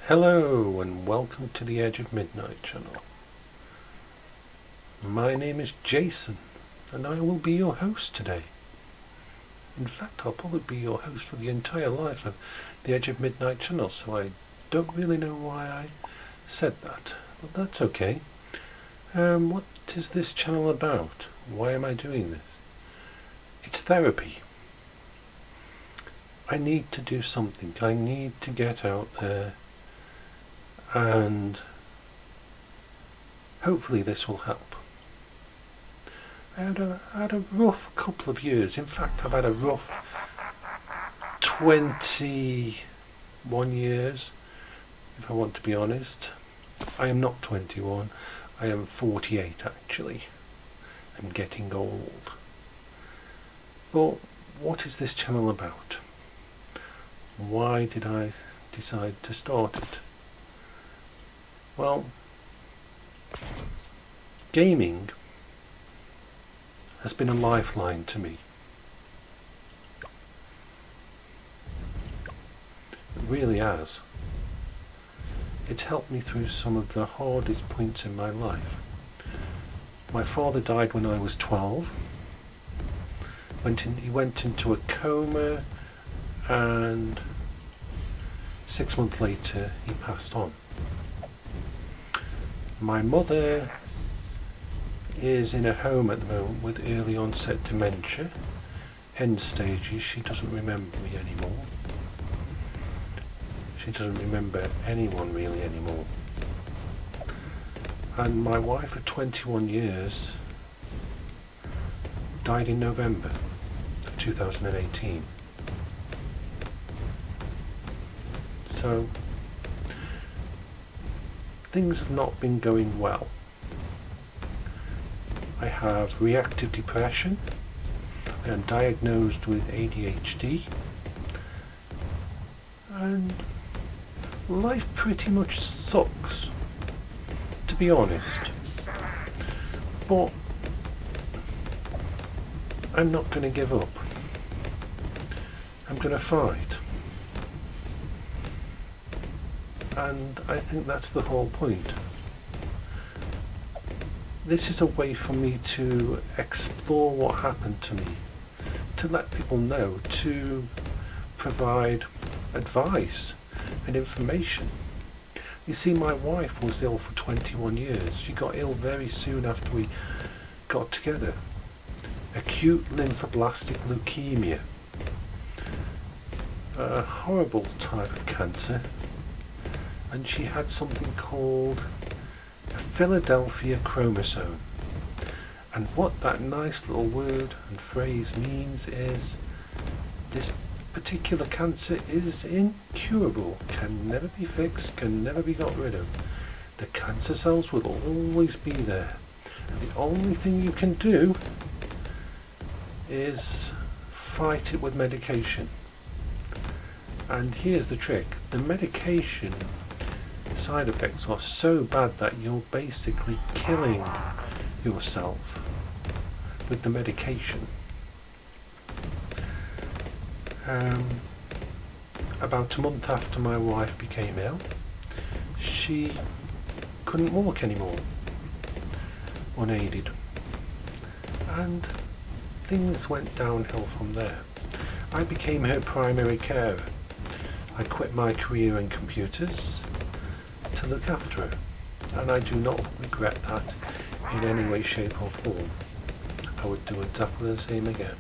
Hello and welcome to the Edge of Midnight channel. My name is Jason and I will be your host today. In fact, I'll probably be your host for the entire life of the Edge of Midnight channel, so I don't really know why I said that, but that's okay. What is this channel about? Why am I doing this? It's therapy. I need to do something. I need to get out there, and hopefully this will help. I had a rough couple of years. In fact, I've had a rough 21 years, if I want to be honest. I am not 21. I am 48 actually. I'm getting old. But what is this channel about? Why did I decide to start it? Well, gaming has been a lifeline to me. It really has. It's helped me through some of the hardest points in my life. My father died when I was 12. He went into a coma, and 6 months later he passed on. My mother is in a home at the moment with early onset dementia, end stages. She doesn't remember me anymore. She doesn't remember anyone really anymore. And my wife of 21 years died in November of 2018. So things have not been going well. I have reactive depression. I am diagnosed with ADHD. And life pretty much sucks, to be honest. But I'm not going to give up. I'm going to fight. And I think that's the whole point. This is a way for me to explore what happened to me, to let people know, to provide advice and information. You see, my wife was ill for 21 years. She got ill very soon after we got together. Acute lymphoblastic leukemia. A horrible type of cancer. And she had something called a Philadelphia chromosome. And what that nice little word and phrase means is this particular cancer is incurable, can never be fixed, can never be got rid of. The cancer cells will always be there. And the only thing you can do is fight it with medication. And here's the trick. The medication side effects are so bad that you're basically killing yourself with the medication. About a month after my wife became ill, she couldn't walk anymore, unaided, and things went downhill from there. I became her primary carer. I quit my career in computers to look after her, and I do not regret that in any way, shape or form. I would do exactly the same again.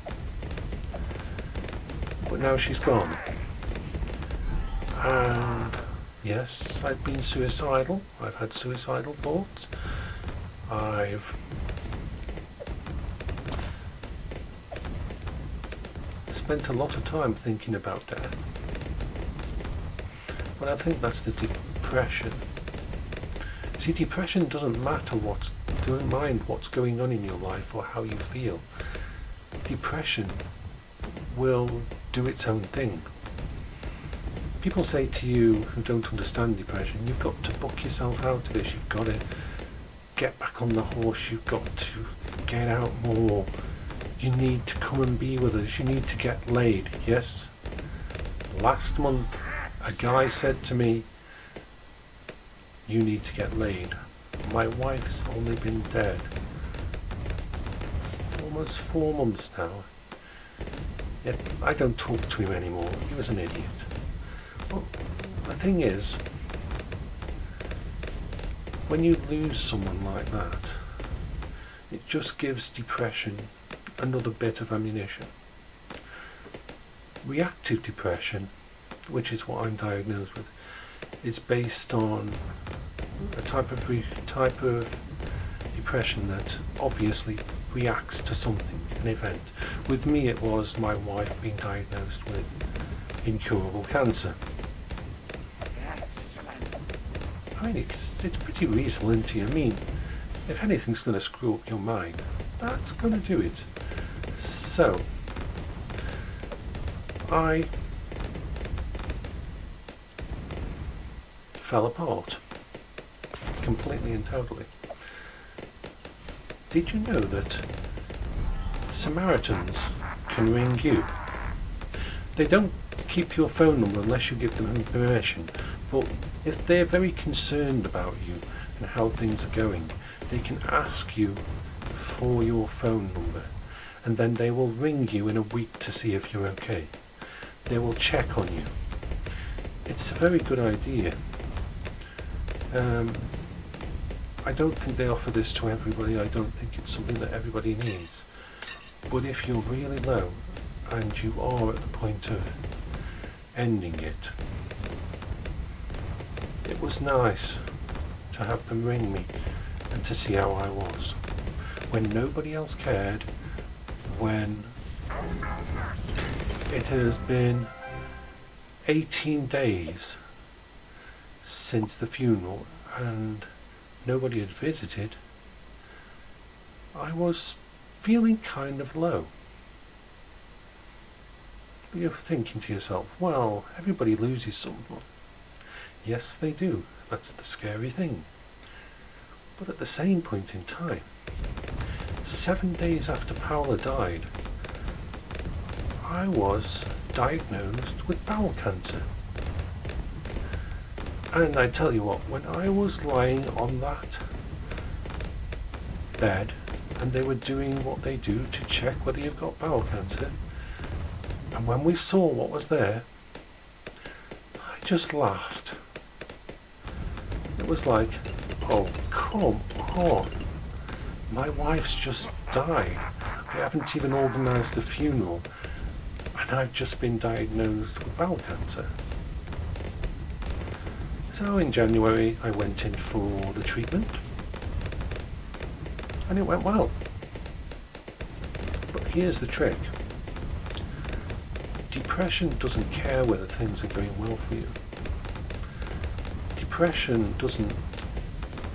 But now she's gone. And yes, I've been suicidal. I've had suicidal thoughts. I've spent a lot of time thinking about death. But I think that's the depression. See, depression doesn't mind what's going on in your life or how you feel. Depression will do its own thing. People say to you who don't understand depression, you've got to book yourself out of this, you've got to get back on the horse, you've got to get out more, you need to come and be with us, you need to get laid. Yes, last month a guy said to me, you need to get laid. My wife's only been dead for almost 4 months now, yet I don't talk to him anymore. He was an idiot. Well, the thing is, when you lose someone like that, it just gives depression another bit of ammunition. Reactive depression, which is what I'm diagnosed with, is based on a type of depression that obviously reacts to something, an event. With me, it was my wife being diagnosed with incurable cancer. I mean, it's pretty reasonable, isn't it? I mean, if anything's going to screw up your mind, that's going to do it. So, I fell apart, completely and totally. Did you know that Samaritans can ring you? They don't keep your phone number unless you give them permission, but if they're very concerned about you and how things are going, they can ask you for your phone number, and then they will ring you in a week to see if you're okay. They will check on you. It's a very good idea. I don't think they offer this to everybody. I don't think it's something that everybody needs. But if you're really low and you are at the point of ending it, it was nice to have them ring me and to see how I was. When nobody else cared, when it has been 18 days since the funeral and nobody had visited, I was feeling kind of low. But you're thinking to yourself, well, everybody loses someone. Yes, they do. That's the scary thing. But at the same point in time, 7 days after Paula died, I was diagnosed with bowel cancer. And I tell you what, when I was lying on that bed and they were doing what they do to check whether you've got bowel cancer, and when we saw what was there, I just laughed. It was like, oh, come on. My wife's just died. I haven't even organised the funeral, and I've just been diagnosed with bowel cancer. So in January I went in for the treatment, and it went well. But here's the trick. Depression doesn't care whether things are going well for you. Depression doesn't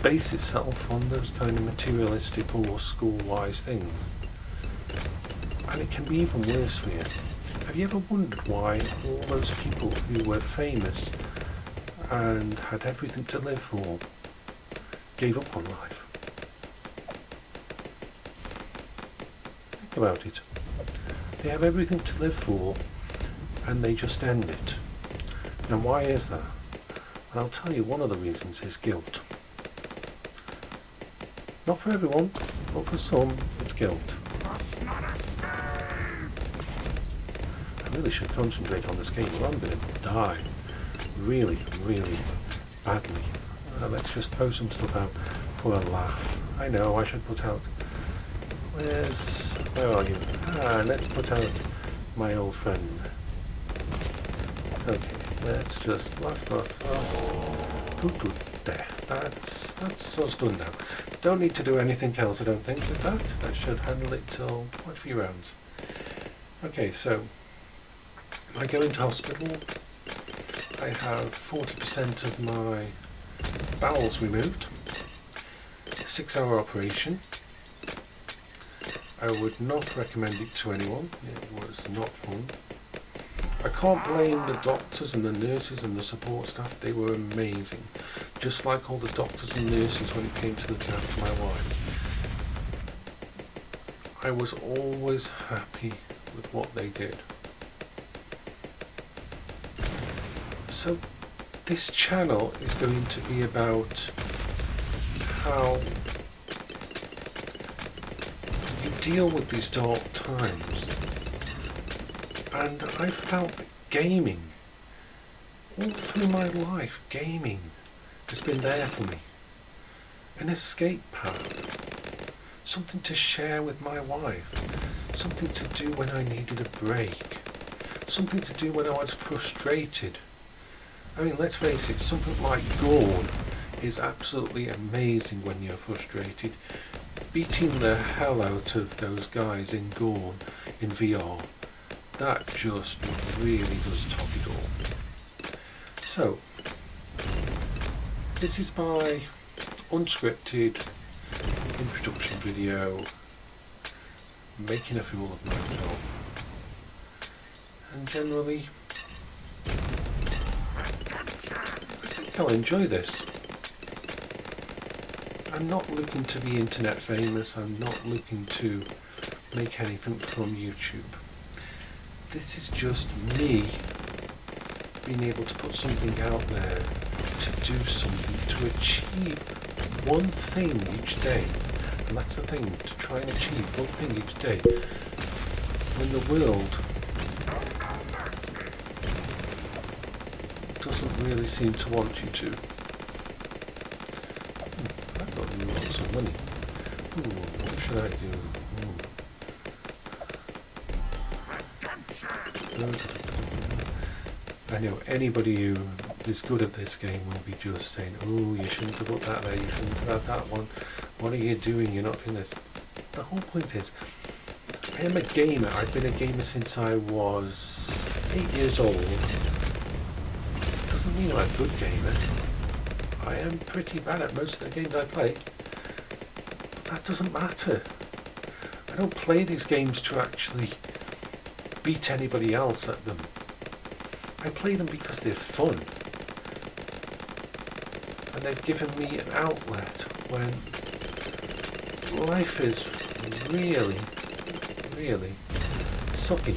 base itself on those kind of materialistic or school-wise things. And it can be even worse for you. Have you ever wondered why all those people who were famous and had everything to live for gave up on life? Think about it. They have everything to live for and they just end it. And why is that? And I'll tell you, one of the reasons is guilt. Not for everyone, but for some, it's guilt. I really should concentrate on this game, or I'm going to die really, really badly. Let's just throw some stuff out for a laugh. I know, I should put out... Where are you? Let's put out my old friend. Okay, let's just... Last. There. That's us done now. Don't need to do anything else, I don't think, with that. That should handle it till quite a few rounds. Okay, so I go into hospital. I have 40% of my bowels removed. 6-hour operation. I would not recommend it to anyone. It was not fun. I can't blame the doctors and the nurses and the support staff. They were amazing. Just like all the doctors and nurses when it came to looking after my wife. I was always happy with what they did. So This channel is going to be about how you deal with these dark times. And I felt that gaming, all through my life, gaming has been there for me. An escape path, something to share with my wife, something to do when I needed a break, something to do when I was frustrated. I mean, let's face it, something like Gorn is absolutely amazing when you're frustrated. Beating the hell out of those guys in Gorn in VR, that just really does top it all. So, this is my unscripted introduction video, making a fool of myself, and generally I think I'll enjoy this. I'm not looking to be internet famous, I'm not looking to make anything from YouTube. This is just me being able to put something out there, to do something, to achieve one thing each day. And that's the thing, to try and achieve one thing each day when the world doesn't really seem to want you to. I've got lots of money. What should I do? I know anybody who is good at this game will be just saying, oh, you shouldn't have put that there, you shouldn't have had that one, what are you doing, you're not doing this. The whole point is, I am a gamer. I've been a gamer since I was 8 years old. Doesn't mean I'm a good gamer. I am pretty bad at most of the games I play. But that doesn't matter. I don't play these games to actually beat anybody else at them. I play them because they're fun. And they've given me an outlet when life is really, really sucky.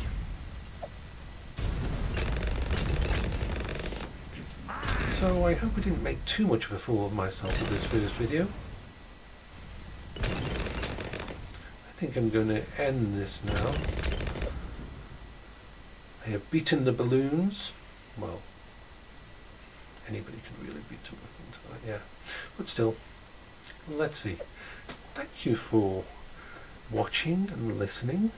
So I hope I didn't make too much of a fool of myself with this first video. I think I'm going to end this now. I have beaten the balloons. Well, anybody can really beat them, yeah. But still, let's see. Thank you for watching and listening.